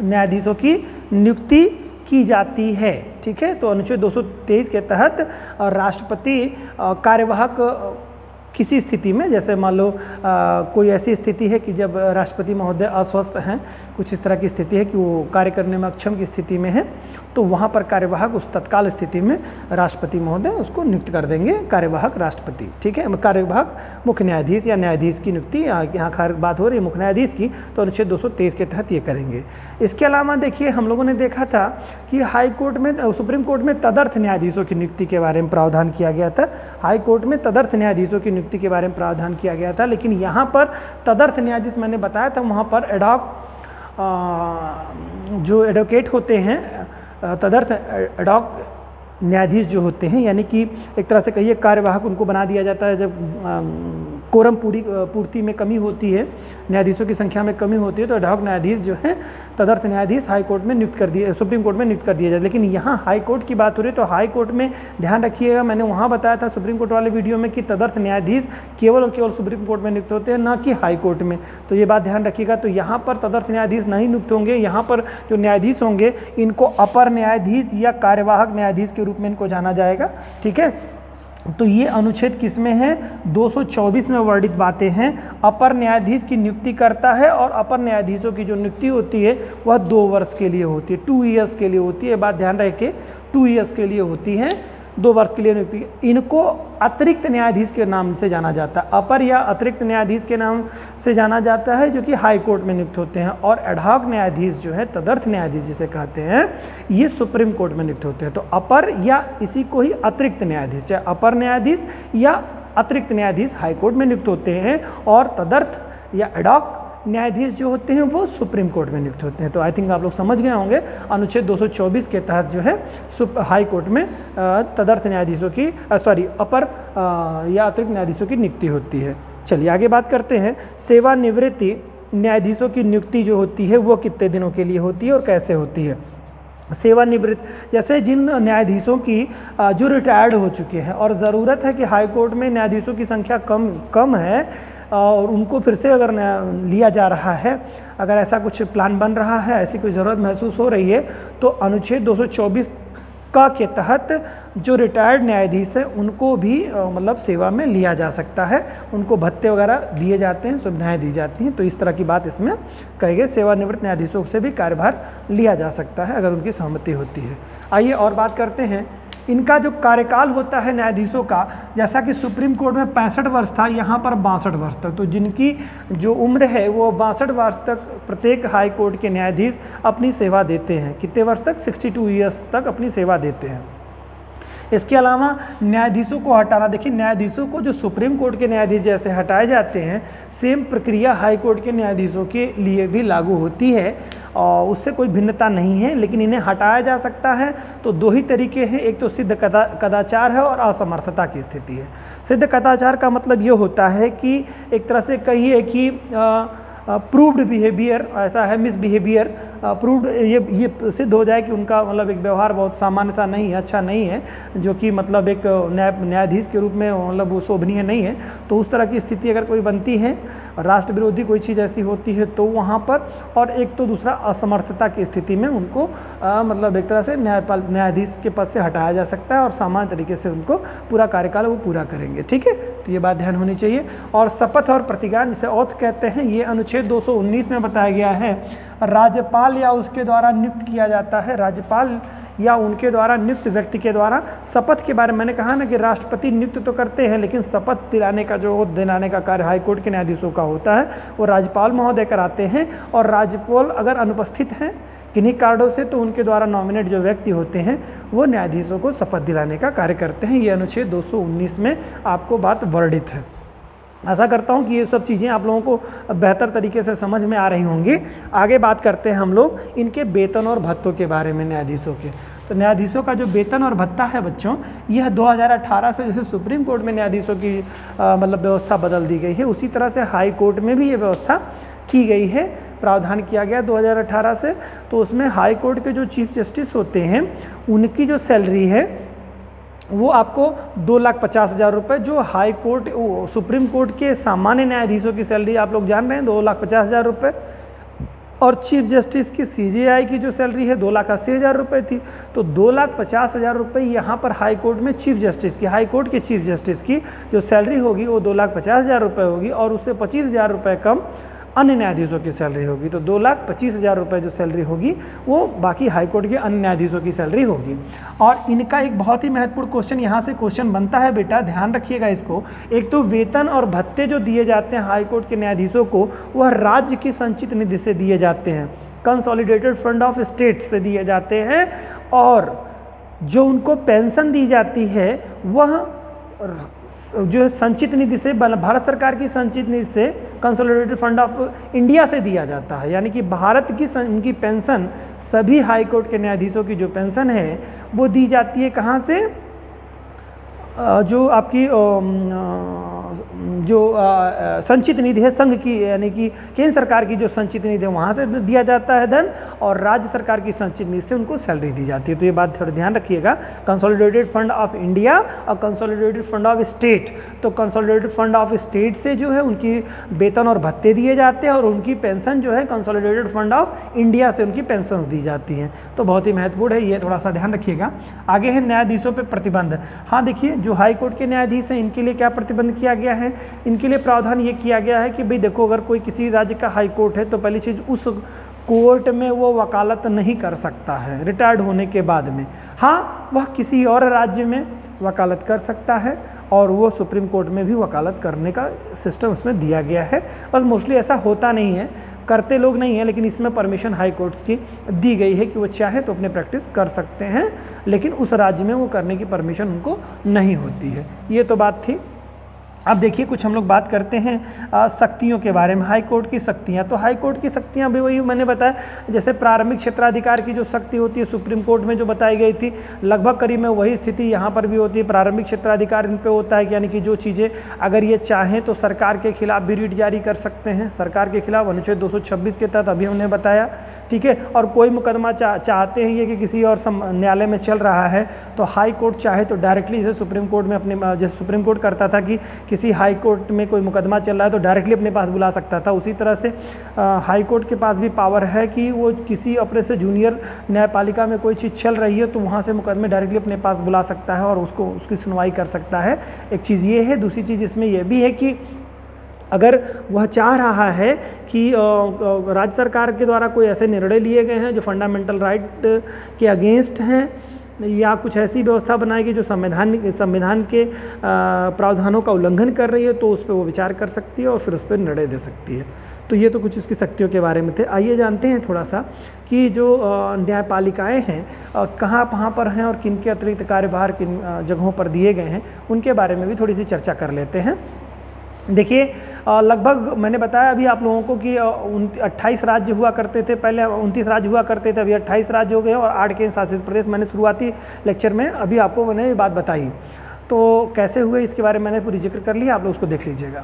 न्यायाधीशों की नियुक्ति की जाती है, ठीक है। तो अनुच्छेद 223 के तहत राष्ट्रपति कार्यवाहक किसी स्थिति में, जैसे मान लो कोई ऐसी स्थिति है कि जब राष्ट्रपति महोदय अस्वस्थ हैं, कुछ इस तरह की स्थिति है कि वो कार्य करने में अक्षम की स्थिति में है, तो वहाँ पर कार्यवाहक उस तत्काल स्थिति में राष्ट्रपति महोदय उसको नियुक्त कर देंगे, कार्यवाहक राष्ट्रपति, ठीक है। कार्यवाहक मुख्य न्यायाधीश या न्यायाधीश की नियुक्ति, यहाँ खैर बात हो रही है मुख्य न्यायाधीश की, तो अनुच्छेद 223 के तहत ये करेंगे। इसके अलावा देखिए हम लोगों ने देखा था कि हाई कोर्ट में, सुप्रीम कोर्ट में तदर्थ न्यायाधीशों की नियुक्ति के बारे में प्रावधान किया गया था। हाई कोर्ट में तदर्थ न्यायाधीशों की नियुक्ति के बारे में प्रावधान किया गया था, लेकिन यहाँ पर तदर्थ न्यायाधीश मैंने बताया था, वहाँ पर एडॉक जो एडवोकेट होते हैं, तदर्थ एडॉक न्यायाधीश जो होते हैं, यानी कि एक तरह से कहिए कार्यवाहक उनको बना दिया जाता है जब कोरम पूर्ति में कमी होती है, न्यायाधीशों की संख्या में कमी होती है, तो एडहॉक न्यायाधीश जो है तदर्थ न्यायाधीश हाई कोर्ट में नियुक्त कर दिए, सुप्रीम कोर्ट में नियुक्त कर दिया जाए। लेकिन यहाँ हाई कोर्ट की बात हो रही है, तो हाई कोर्ट में ध्यान रखिएगा, मैंने वहाँ बताया था सुप्रीम कोर्ट वाले वीडियो में कि तदर्थ न्यायाधीश केवल और केवल सुप्रीम कोर्ट में नियुक्त होते हैं, ना कि हाई कोर्ट में, तो ये बात ध्यान रखिएगा। तो यहाँ पर तदर्थ न्यायाधीश नहीं नियुक्त होंगे, यहाँ पर जो न्यायाधीश होंगे इनको अपर न्यायाधीश या कार्यवाहक न्यायाधीश के रूप में इनको जाना जाएगा, ठीक है। तो ये अनुच्छेद किस में है, 224 में वर्णित बातें हैं। अपर न्यायाधीश की नियुक्ति करता है, और अपर न्यायाधीशों की जो नियुक्ति होती है वह 2 वर्ष के लिए होती है, 2 ईयर्स के लिए होती है, बात ध्यान रखें, 2 ईयर्स के लिए होती है, 2 वर्ष के लिए नियुक्ति। इनको अतिरिक्त न्यायाधीश के नाम से जाना जाता है, अपर या अतिरिक्त न्यायाधीश के नाम से जाना जाता है, जो कि हाई कोर्ट में नियुक्त होते हैं। और एडहॉक न्यायाधीश जो है, तदर्थ न्यायाधीश जिसे कहते हैं, ये सुप्रीम कोर्ट में नियुक्त होते हैं। तो अपर या इसी को ही अतिरिक्त न्यायाधीश, चाहे अपर न्यायाधीश या अतिरिक्त न्यायाधीश हाई कोर्ट में नियुक्त होते हैं, और तदर्थ या एडहॉक न्यायाधीश जो होते हैं वो सुप्रीम कोर्ट में नियुक्त होते हैं। तो आई थिंक आप लोग समझ गए होंगे, अनुच्छेद 224 के तहत जो है हाई कोर्ट में तदर्थ न्यायाधीशों की अपर या अतिरिक्त न्यायाधीशों की नियुक्ति होती है। चलिए आगे बात करते हैं। सेवानिवृत्ति न्यायाधीशों की नियुक्ति जो होती है वो कितने दिनों के लिए होती है और कैसे होती है। सेवानिवृत्त, जैसे जिन न्यायाधीशों की जो रिटायर्ड हो चुके हैं और ज़रूरत है कि हाई कोर्ट में न्यायाधीशों की संख्या कम है और उनको फिर से अगर लिया जा रहा है, अगर ऐसा कुछ प्लान बन रहा है, ऐसी कोई ज़रूरत महसूस हो रही है, तो अनुच्छेद 224 के तहत जो रिटायर्ड न्यायाधीश हैं उनको भी मतलब सेवा में लिया जा सकता है, उनको भत्ते वगैरह दिए जाते हैं, सुविधाएं दी जाती हैं। तो इस तरह की बात इसमें कही गई, सेवानिवृत्त न्यायाधीशों से भी कार्यभार लिया जा सकता है अगर उनकी सहमति होती है। आइए और बात करते हैं इनका जो कार्यकाल होता है न्यायाधीशों का, जैसा कि सुप्रीम कोर्ट में 65 वर्ष था, यहाँ पर 62 वर्ष तक। तो जिनकी जो उम्र है वो 62 वर्ष तक प्रत्येक हाई कोर्ट के न्यायाधीश अपनी सेवा देते हैं। कितने वर्ष तक? 62 ईयर्स तक अपनी सेवा देते हैं। इसके अलावा न्यायाधीशों को हटाना, देखिए न्यायाधीशों को जो सुप्रीम कोर्ट के न्यायाधीश जैसे हटाए जाते हैं, सेम प्रक्रिया हाई कोर्ट के न्यायाधीशों के लिए भी लागू होती है और उससे कोई भिन्नता नहीं है। लेकिन इन्हें हटाया जा सकता है तो दो ही तरीके हैं, एक तो सिद्ध कदाचार है और असमर्थता की स्थिति है। सिद्ध कदाचार का मतलब ये होता है कि एक तरह से कहिए कि प्रूव्ड बिहेवियर ऐसा है, मिसबिहेवियर प्रूव्ड, ये सिद्ध हो जाए कि उनका मतलब एक व्यवहार बहुत सामान्य सा नहीं है, अच्छा नहीं है, जो कि मतलब एक न्यायाधीश के रूप में मतलब वो शोभनीय नहीं है। तो उस तरह की स्थिति अगर कोई बनती है, राष्ट्र विरोधी कोई चीज़ ऐसी होती है तो वहाँ पर, और एक तो दूसरा असमर्थता की स्थिति में उनको मतलब एक तरह से न्यायाधीश के पद से हटाया जा सकता है और सामान्य तरीके से उनको पूरा कार्यकाल वो पूरा करेंगे। ठीक है, तो ये बात ध्यान होनी चाहिए। और शपथ और प्रतिज्ञान, जिसे ओथ कहते हैं, ये अनुच्छेद 219 में बताया गया है। राज्यपाल या उसके द्वारा नियुक्त किया जाता है, राज्यपाल या उनके द्वारा नियुक्त व्यक्ति के द्वारा। शपथ के बारे में मैंने कहा ना कि राष्ट्रपति नियुक्त तो करते हैं, लेकिन शपथ दिलाने का जो दिलाने का कार्य हाई कोर्ट के न्यायाधीशों का होता है वो राज्यपाल महोदय कराते हैं। और राज्यपाल अगर अनुपस्थित हैं किन्हीं कारणों से तो उनके द्वारा नॉमिनेट जो व्यक्ति होते हैं वो न्यायाधीशों को शपथ दिलाने का कार्य करते हैं। ये अनुच्छेद 219 में आपको बात वर्णित है। आशा करता हूँ कि ये सब चीज़ें आप लोगों को बेहतर तरीके से समझ में आ रही होंगी। आगे बात करते हैं हम लोग इनके वेतन और भत्तों के बारे में न्यायाधीशों के। तो न्यायाधीशों का जो वेतन और भत्ता है बच्चों, यह 2018 से जैसे सुप्रीम कोर्ट में न्यायाधीशों की मतलब व्यवस्था बदल दी गई है, उसी तरह से हाई कोर्ट में भी ये व्यवस्था की गई है, प्रावधान किया गया 2018 से। तो उसमें हाई कोर्ट के जो चीफ जस्टिस होते हैं उनकी जो सैलरी है वो आपको 2,50,000 रुपये, जो हाई कोर्ट सुप्रीम कोर्ट के सामान्य न्यायाधीशों की सैलरी आप लोग जान रहे हैं 2,50,000 रुपये, और चीफ जस्टिस की CJI की जो सैलरी है 2,80,000 रुपये थी। तो 2,50,000 रुपये यहाँ पर हाई कोर्ट में चीफ जस्टिस की, हाई कोर्ट के चीफ जस्टिस की जो सैलरी होगी वो 2,50,000 रुपये होगी, और उससे 25,000 रुपये कम अन्य न्यायाधीशों की सैलरी होगी। तो 2,25,000 रुपये जो सैलरी होगी वो बाकी हाई कोर्ट के अन्य न्यायाधीशों की सैलरी होगी। और इनका एक बहुत ही महत्वपूर्ण क्वेश्चन यहाँ से क्वेश्चन बनता है बेटा, ध्यान रखिएगा इसको। एक तो वेतन और भत्ते जो दिए जाते हैं हाई कोर्ट के न्यायाधीशों को, वह राज्य की संचित निधि से दिए जाते हैं, कंसोलिडेटेड फंड ऑफ स्टेट से दिए जाते हैं। और जो उनको पेंशन दी जाती है वह जो संचित निधि से, भारत सरकार की संचित निधि से, कंसोलिडेटेड फंड ऑफ इंडिया से दिया जाता है। यानी कि भारत की उनकी पेंशन, सभी हाई कोर्ट के न्यायाधीशों की जो पेंशन है वो दी जाती है कहाँ से? जो आपकी जो संचित निधि है संघ की, यानी कि केंद्र सरकार की जो संचित निधि है वहाँ से दिया जाता है धन, और राज्य सरकार की संचित निधि से उनको सैलरी दी जाती है। तो ये बात थोड़ा ध्यान रखिएगा, कंसोलिडेटेड फंड ऑफ इंडिया और कंसोलिडेटेड फंड ऑफ स्टेट। तो कंसोलिडेटेड फंड ऑफ स्टेट से जो है उनकी वेतन और भत्ते दिए जाते हैं, और उनकी पेंशन जो है कंसोलिडेटेड फंड ऑफ इंडिया से उनकी पेंशन दी जाती हैं। तो बहुत ही महत्वपूर्ण है, ये थोड़ा सा ध्यान रखिएगा। आगे है न्यायाधीशों पर प्रतिबंध। हाँ देखिए, जो हाई कोर्ट के न्यायाधीश हैं इनके लिए क्या प्रतिबंध किया गया है? इनके लिए प्रावधान ये किया गया है कि भाई देखो, अगर कोई किसी राज्य का हाई कोर्ट है तो पहली चीज़ उस कोर्ट में वो वकालत नहीं कर सकता है रिटायर्ड होने के बाद में। हाँ, वह किसी और राज्य में वकालत कर सकता है, और वो सुप्रीम कोर्ट में भी वकालत करने का सिस्टम उसमें दिया गया है। बस मोस्टली ऐसा होता नहीं है, करते लोग नहीं हैं, लेकिन इसमें परमिशन हाई कोर्ट्स की दी गई है कि वो चाहे तो अपने प्रैक्टिस कर सकते हैं, लेकिन उस राज्य में वो करने की परमिशन उनको नहीं होती है। ये तो बात थी। अब देखिए कुछ हम लोग बात करते हैं शक्तियों के बारे में, हाई कोर्ट की शक्तियाँ। तो हाई कोर्ट की शक्तियाँ भी वही मैंने बताया, जैसे प्रारंभिक क्षेत्राधिकार की जो शक्ति होती है सुप्रीम कोर्ट में जो बताई गई थी, लगभग करीब में वही स्थिति यहाँ पर भी होती है। प्रारंभिक क्षेत्राधिकार इन पे होता है, यानी कि जो चीज़ें अगर ये चाहें तो सरकार के खिलाफ भी रिट जारी कर सकते हैं, सरकार के खिलाफ अनुच्छेद 226 के तहत अभी हमने बताया, ठीक है। और कोई मुकदमा चाहते हैं ये कि किसी और न्यायालय में चल रहा है तो हाई कोर्ट चाहे तो डायरेक्टली जैसे सुप्रीम कोर्ट में अपने, जैसे सुप्रीम कोर्ट करता था कि किसी हाई कोर्ट में कोई मुकदमा चल रहा है तो डायरेक्टली अपने पास बुला सकता था। उसी तरह से हाई कोर्ट के पास भी पावर है कि वो किसी अपने से जूनियर न्यायपालिका में कोई चीज़ चल रही है तो वहाँ से मुकदमे डायरेक्टली अपने पास बुला सकता है और उसको उसकी सुनवाई कर सकता है। एक चीज़ ये है। दूसरी चीज़ इसमें यह भी है कि अगर वह चाह रहा है कि राज्य सरकार के द्वारा कोई ऐसे निर्णय लिए गए हैं जो फंडामेंटल राइट के अगेंस्ट हैं या कुछ ऐसी व्यवस्था बनाएगी जो संविधान के प्रावधानों का उल्लंघन कर रही है, तो उस पर वो विचार कर सकती है और फिर उस पर निर्णय दे सकती है। तो ये तो कुछ उसकी शक्तियों के बारे में थे। आइए जानते हैं थोड़ा सा कि जो न्यायपालिकाएँ हैं कहाँ पर हैं और किन के अतिरिक्त कार्यभार किन जगहों पर दिए गए हैं, उनके बारे में भी थोड़ी सी चर्चा कर लेते हैं। देखिए, लगभग मैंने बताया अभी आप लोगों को कि 28 राज्य हुआ करते थे, पहले 29 राज्य हुआ करते थे, अभी 28 राज्य हो गए और 8 केंद्र शासित प्रदेश। मैंने शुरुआती लेक्चर में अभी आपको मैंने ये बात बताई। तो कैसे हुए इसके बारे में मैंने पूरी जिक्र कर लिया, आप लोग उसको देख लीजिएगा।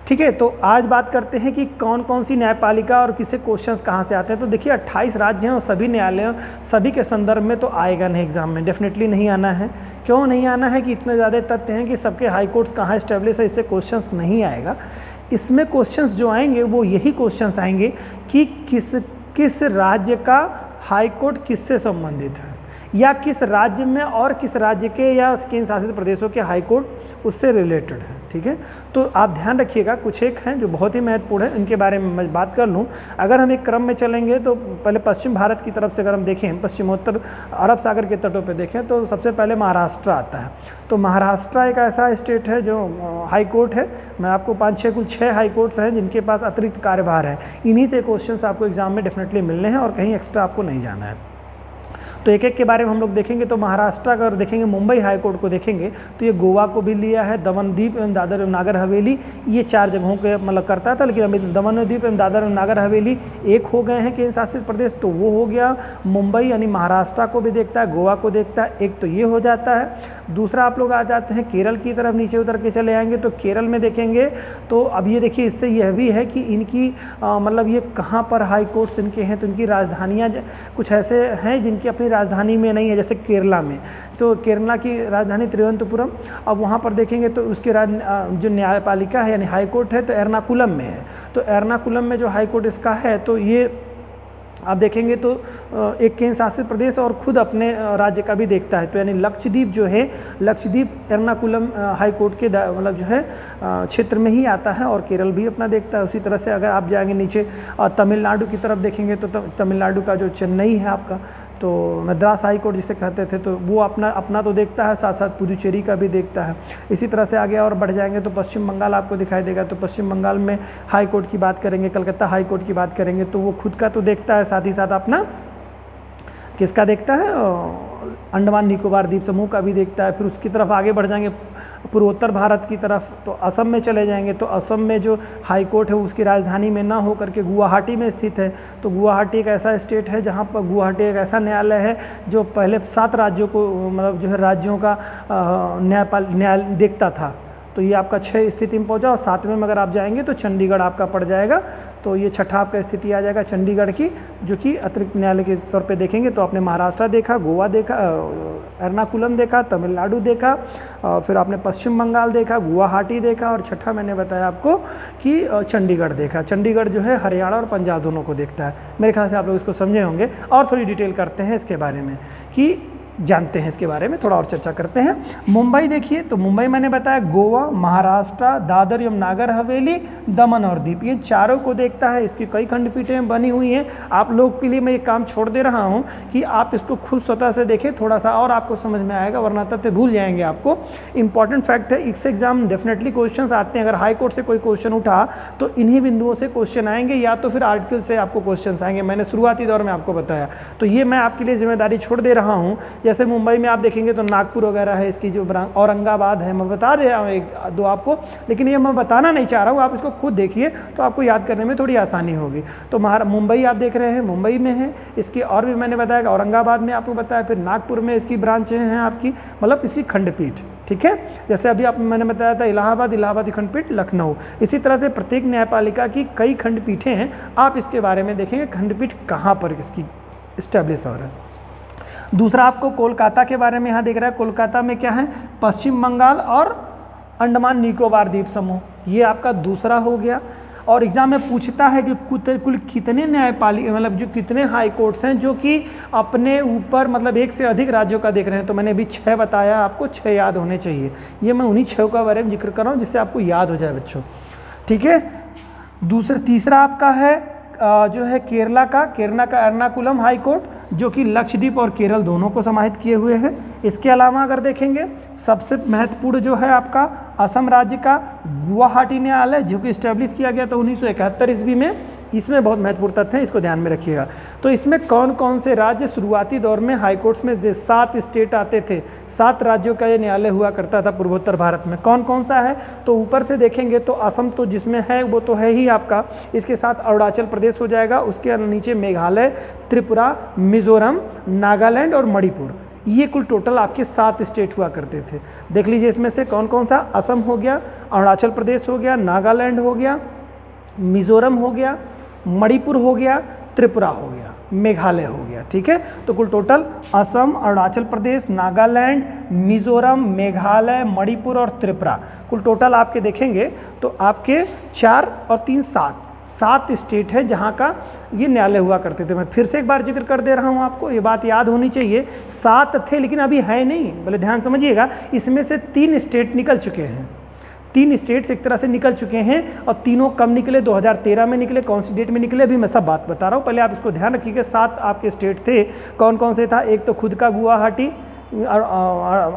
ठीक है, तो आज बात करते हैं कि कौन कौन सी न्यायपालिका और किससे क्वेश्चंस कहाँ से आते हैं। तो देखिए 28 राज्य हैं और सभी न्यायालयों सभी के संदर्भ में तो आएगा नहीं एग्जाम में, डेफिनेटली नहीं आना है। क्यों नहीं आना है कि इतने ज़्यादा तथ्य हैं कि सबके हाई कोर्ट्स कहाँ इस्टेब्लिश है, इससे क्वेश्चंस नहीं आएगा। इसमें क्वेश्चंस जो आएंगे वो यही क्वेश्चंस आएंगे कि किस राज्य का हाई कोर्ट किससे संबंधित है या किस राज्य में और किस राज्य के या केंद्र शासित प्रदेशों के हाई कोर्ट उससे रिलेटेड है। ठीक है, तो आप ध्यान रखिएगा, कुछ एक हैं जो बहुत ही महत्वपूर्ण है, इनके बारे में मैं बात कर लूँ। अगर हम एक क्रम में चलेंगे तो पहले पश्चिम भारत की तरफ से अगर हम देखें, पश्चिमोत्तर अरब सागर के तटों पे देखें तो सबसे पहले महाराष्ट्र आता है। तो महाराष्ट्र एक ऐसा स्टेट है जो हाई कोर्ट है। मैं आपको 5-6 कुल 6 हाई कोर्ट्स हैं जिनके पास अतिरिक्त कार्यभार है। इन्हीं से क्वेश्चन आपको एग्जाम में डेफिनेटली मिलने हैं और कहीं एक्स्ट्रा आपको नहीं जाना है। तो एक एक के बारे में हम लोग देखेंगे। तो महाराष्ट्र अगर देखेंगे, मुंबई हाई कोर्ट को देखेंगे तो ये गोवा को भी लिया है, दमन द्वीप एवं दादर एवं नागर हवेली, ये 4 जगहों के मतलब करता था। लेकिन अभी दमन द्वीप एवं दादर एवं नागर हवेली एक हो गए हैं केंद्र शासित प्रदेश, तो वो हो गया। मुंबई यानी महाराष्ट्र को भी देखता है, गोवा को देखता है, एक तो ये हो जाता है। दूसरा आप लोग आ जाते हैं केरल की तरफ, नीचे उतर के चले आएंगे तो केरल में देखेंगे तो अब ये देखिए इससे यह भी है कि इनकी मतलब ये कहाँ पर हाई कोर्ट्स इनके हैं, तो इनकी राजधानियाँ कुछ ऐसे हैं जिनकी अपनी राजधानी में नहीं है। जैसे केरला में, तो केरला की राजधानी तिरुवनंतपुरम, अब वहाँ पर देखेंगे तो उसकी जो न्यायपालिका है यानी हाई कोर्ट है तो एर्नाकुलम में है। तो एर्नाकुलम में जो हाई कोर्ट इसका है तो ये आप देखेंगे तो एक केंद्र शासित प्रदेश और खुद अपने राज्य का भी देखता है। तो यानी लक्षद्वीप जो है, लक्षद्वीप एर्नाकुलम हाई कोर्ट के मतलब जो है क्षेत्र में ही आता है और केरल भी अपना देखता है। उसी तरह से अगर आप जाएंगे नीचे तमिलनाडु की तरफ देखेंगे तो तमिलनाडु का जो चेन्नई है आपका, तो मद्रास हाई कोर्ट जिसे कहते थे, तो वो अपना तो देखता है, साथ साथ पुदुचेरी का भी देखता है। इसी तरह से आगे और बढ़ जाएंगे तो पश्चिम बंगाल आपको दिखाई देगा। तो पश्चिम बंगाल में हाई कोर्ट की बात करेंगे, कलकत्ता हाई कोर्ट की बात करेंगे तो वो खुद का तो देखता है, साथ ही साथ अपना किसका देखता है, अंडमान निकोबार द्वीप समूह का भी देखता है। फिर उसकी तरफ आगे बढ़ जाएंगे पूर्वोत्तर भारत की तरफ, तो असम में चले जाएंगे तो असम में जो हाई कोर्ट है उसकी राजधानी में ना हो करके गुवाहाटी में स्थित है। तो गुवाहाटी एक ऐसा स्टेट है जहाँ पर गुवाहाटी एक ऐसा न्यायालय है जो पहले 7 राज्यों को मतलब जो है राज्यों का न्याय देखता था। तो ये आपका 6 स्थिति में पहुँचा और 7वें में अगर आप जाएंगे तो चंडीगढ़ आपका पड़ जाएगा। तो ये छठा आपका स्थिति आ जाएगा चंडीगढ़ की, जो कि अतिरिक्त न्यायालय के तौर पे देखेंगे। तो आपने महाराष्ट्र देखा, गोवा देखा, एर्नाकुलम देखा, तमिलनाडु देखा, फिर आपने पश्चिम बंगाल देखा, गुवाहाटी देखा और छठा मैंने बताया आपको कि चंडीगढ़ देखा। चंडीगढ़ जो है हरियाणा और पंजाब दोनों को देखता है। मेरे ख्याल से आप लोग इसको समझे होंगे और थोड़ी डिटेल करते हैं इसके बारे में कि जानते हैं इसके बारे में, थोड़ा और चर्चा करते हैं। मुंबई देखिए, तो मुंबई मैंने बताया गोवा, महाराष्ट्र, दादर एवं नागर हवेली, दमन और दीप, ये चारों को देखता है। इसकी कई खंडपीठें बनी हुई हैं। आप लोग के लिए मैं ये काम छोड़ दे रहा हूँ कि आप इसको खुद स्वतः से देखें, थोड़ा सा और आपको समझ में आएगा, वरना तथ्य भूल जाएंगे आपको। इंपॉर्टेंट फैक्ट है, इससे एग्जाम डेफिनेटली क्वेश्चन आते हैं। अगर हाई कोर्ट से कोई क्वेश्चन उठा तो इन्हीं बिंदुओं से क्वेश्चन आएंगे या तो फिर आर्टिकल से आपको क्वेश्चन आएंगे। मैंने शुरुआती दौर में आपको बताया, तो ये मैं आपके लिए जिम्मेदारी छोड़ दे रहा हूँ। जैसे मुंबई में आप देखेंगे तो नागपुर वगैरह है, इसकी जो औरंगाबाद है, मैं बता दे रहा हूँ 1-2 आपको, लेकिन ये मैं बताना नहीं चाह रहा हूँ, आप इसको खुद देखिए तो आपको याद करने में थोड़ी आसानी होगी। तो मुंबई आप देख रहे हैं, मुंबई में है इसकी, और भी मैंने बताया कि औरंगाबाद में आपको बताया, फिर नागपुर में इसकी ब्रांचें हैं आपकी, मतलब इसकी खंडपीठ। ठीक है, जैसे अभी आप मैंने बताया था इलाहाबाद की खंडपीठ, लखनऊ। इसी तरह से प्रत्येक न्यायपालिका की कई खंडपीठें हैं, आप इसके बारे में देखेंगे खंडपीठ कहाँ पर इसकी इस्टेब्लिश हो रहा है। दूसरा आपको कोलकाता के बारे में यहाँ देख रहा है। कोलकाता में क्या है, पश्चिम बंगाल और अंडमान निकोबार द्वीप समूह, ये आपका दूसरा हो गया। और एग्जाम में पूछता है कि कुल कितने न्यायपालिका मतलब जो कितने हाई कोर्ट्स हैं जो कि अपने ऊपर मतलब एक से अधिक राज्यों का देख रहे हैं। तो मैंने अभी 6 बताया, आपको 6 याद होने चाहिए। ये मैं उन्हीं 6 का बारे में जिक्र कर रहा हूँ जिससे आपको याद हो जाए बच्चों, ठीक है। तीसरा आपका है जो है केरला का एर्नाकुलम हाई कोर्ट, जो कि लक्षद्वीप और केरल दोनों को समाहित किए हुए हैं। इसके अलावा अगर देखेंगे सबसे महत्वपूर्ण जो है आपका असम राज्य का गुवाहाटी न्यायालय, जो कि इस्टेब्लिश किया गया था 1971 ईस्वी में। इसमें बहुत महत्वपूर्ण तथ्य है, इसको ध्यान में रखिएगा। तो इसमें कौन कौन से राज्य शुरुआती दौर में हाई कोर्ट्स में 7 स्टेट आते थे, 7 राज्यों का ये न्यायालय हुआ करता था पूर्वोत्तर भारत में। कौन कौन सा है तो ऊपर से देखेंगे तो असम तो जिसमें है वो तो है ही आपका, इसके साथ अरुणाचल प्रदेश हो जाएगा, उसके नीचे मेघालय, त्रिपुरा, मिजोरम, नागालैंड और मणिपुर। ये कुल टोटल आपके 7 स्टेट हुआ करते थे। देख लीजिए इसमें से कौन कौन सा, असम हो गया, अरुणाचल प्रदेश हो गया, नागालैंड हो गया, मिजोरम हो गया, मणिपुर हो गया, त्रिपुरा हो गया, मेघालय हो गया, ठीक है। तो कुल टोटल असम, अरुणाचल प्रदेश, नागालैंड, मिजोरम, मेघालय, मणिपुर और त्रिपुरा, कुल टोटल आपके देखेंगे तो आपके 4 और 3 7 स्टेट है जहाँ का ये न्यायालय हुआ करते थे। मैं फिर से एक बार जिक्र कर दे रहा हूँ, आपको ये बात याद होनी चाहिए। 7 थे लेकिन अभी है नहीं, भले ध्यान समझिएगा। इसमें से 3 स्टेट निकल चुके हैं, 3 स्टेट्स एक तरह से निकल चुके हैं। और तीनों कब निकले, 2013 में निकले। कौन सी डेट में निकले अभी मैं सब बात बता रहा हूँ, पहले आप इसको ध्यान रखिएगा। 7 आपके स्टेट थे, कौन कौन से था, एक तो खुद का गुवाहाटी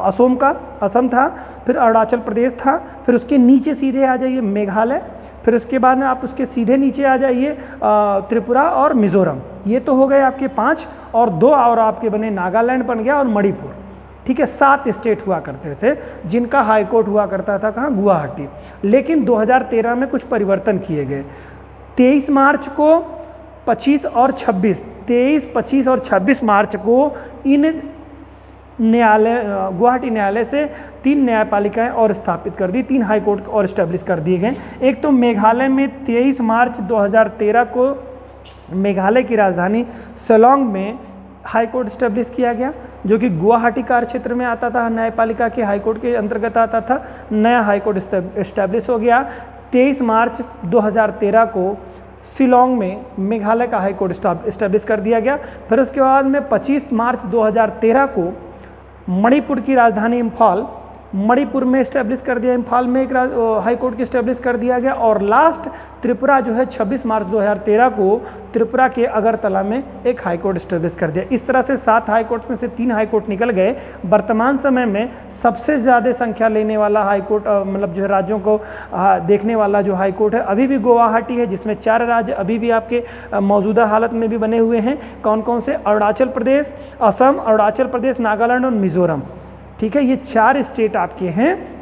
असम था, फिर अरुणाचल प्रदेश था, फिर उसके नीचे सीधे आ जाइए मेघालय, फिर उसके बाद में आप उसके सीधे नीचे आ जाइए त्रिपुरा और मिजोरम। ये तो हो गए आपके 5, और 2 और आपके बने, नागालैंड बन गया और मणिपुर, ठीक है। 7 स्टेट हुआ करते थे जिनका हाई कोर्ट हुआ करता था कहाँ, गुवाहाटी। लेकिन 2013 में कुछ परिवर्तन किए गए। 23 मार्च को 25 और 26, 23, 25 और 26 मार्च को इन न्यायालय गुवाहाटी न्यायालय से 3 न्यायपालिकाएं और स्थापित कर दी, 3 हाई कोर्ट और इस्टेब्लिश कर दिए गए। एक तो मेघालय में 23 मार्च 2013 को मेघालय की राजधानी शिलांग में हाई कोर्ट इस्टेब्लिश किया गया, जो कि गुवाहाटी कार्य क्षेत्र में आता था, न्यायपालिका के हाई कोर्ट के अंतर्गत आता था। नया हाई कोर्ट इस्टेब्लिश हो गया 23 मार्च 2013 को शिलांग में मेघालय का हाई कोर्ट इस्टेब्लिश कर दिया गया। फिर उसके बाद में 25 मार्च 2013 को मणिपुर की राजधानी इम्फाल, मणिपुर में इस्टेब्लिश कर दिया, इम्फाल में एक हाई कोर्ट की इस्टेब्लिश कर दिया गया। और लास्ट त्रिपुरा जो है 26 मार्च 2013 को त्रिपुरा के अगरतला में एक हाई कोर्ट इस्टेब्लिश कर दिया। इस तरह से 7 हाई कोर्ट में से 3 हाई कोर्ट निकल गए। वर्तमान समय में सबसे ज़्यादा संख्या लेने वाला हाई कोर्ट मतलब जो है राज्यों को देखने वाला जो हाई कोर्ट है अभी भी गुवाहाटी है, जिसमें 4 राज्य अभी भी आपके मौजूदा हालत में भी बने हुए हैं। कौन कौन से, अरुणाचल प्रदेश, असम, अरुणाचल प्रदेश, नागालैंड और मिजोरम, ठीक है। ये 4 स्टेट आपके हैं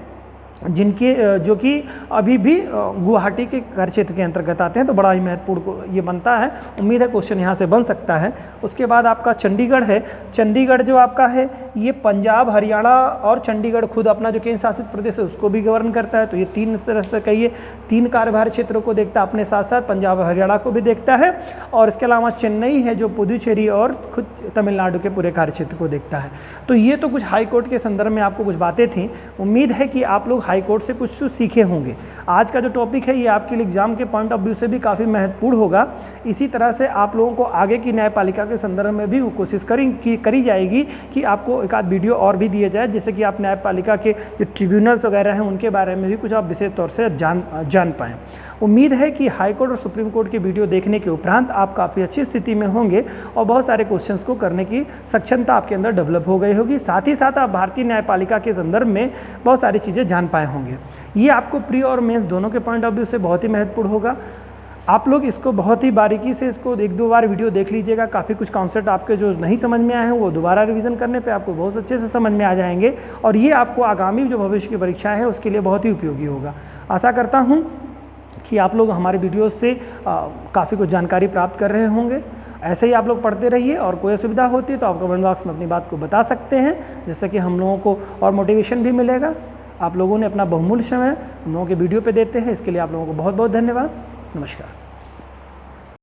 जिनके जो कि अभी भी गुवाहाटी के कार्य क्षेत्र के अंतर्गत आते हैं। तो बड़ा ही महत्वपूर्ण ये बनता है, उम्मीद है क्वेश्चन यहाँ से बन सकता है। उसके बाद आपका चंडीगढ़ है। चंडीगढ़ जो आपका है ये पंजाब, हरियाणा और चंडीगढ़ खुद अपना जो केंद्र शासित प्रदेश है उसको भी गवर्न करता है। तो ये 3 तरह से कहिए 3 कार्यभार क्षेत्रों को देखता है, अपने साथ साथ पंजाब हरियाणा को भी देखता है। और इसके अलावा चेन्नई है जो पुदुचेरी और खुद तमिलनाडु के पूरे कार्य क्षेत्र को देखता है। तो ये तो कुछ हाई कोर्ट के संदर्भ में आपको कुछ बातें थी। उम्मीद है कि आप लोग हाई कोर्ट से कुछ सीखे होंगे। आज का जो टॉपिक है ये आपके लिए एग्जाम के पॉइंट ऑफ व्यू से भी काफ़ी महत्वपूर्ण होगा। इसी तरह से आप लोगों को आगे की न्यायपालिका के संदर्भ में भी कोशिश करी जाएगी कि आपको एक आध वीडियो और भी दिया जाए, जिससे कि आप न्यायपालिका के जो ट्रिब्यूनल्स वगैरह हैं उनके बारे में भी कुछ आप विशेष तौर से जान पाएँ। उम्मीद है कि हाई कोर्ट और सुप्रीम कोर्ट के वीडियो देखने के उपरांत आप काफ़ी अच्छी स्थिति में होंगे और बहुत सारे क्वेश्चंस को करने की सक्षमता आपके अंदर डेवलप हो गई होगी। साथ ही साथ आप भारतीय न्यायपालिका के संदर्भ में बहुत सारी चीज़ें जान पाए होंगे। ये आपको प्री और मेंस दोनों के पॉइंट ऑफ व्यू से बहुत ही महत्वपूर्ण होगा। आप लोग इसको बहुत ही बारीकी से इसको 1-2 बार वीडियो देख लीजिएगा। काफ़ी कुछ कॉन्सेप्ट आपके जो नहीं समझ में आए हैं वो दोबारा रिवीजन करने पे आपको बहुत अच्छे से समझ में आ जाएंगे और ये आपको आगामी जो भविष्य की परीक्षा है उसके लिए बहुत ही उपयोगी होगा। आशा करता हूँ कि आप लोग हमारे वीडियोस से काफ़ी कुछ जानकारी प्राप्त कर रहे होंगे। ऐसे ही आप लोग पढ़ते रहिए और कोई असुविधा होती है तो आप कमेंट बॉक्स में अपनी बात को बता सकते हैं, जिससे कि हम लोगों को और मोटिवेशन भी मिलेगा। आप लोगों ने अपना बहुमूल्य समय हम लोगों के वीडियो पे देते हैं, इसके लिए आप लोगों को बहुत बहुत धन्यवाद। नमस्कार।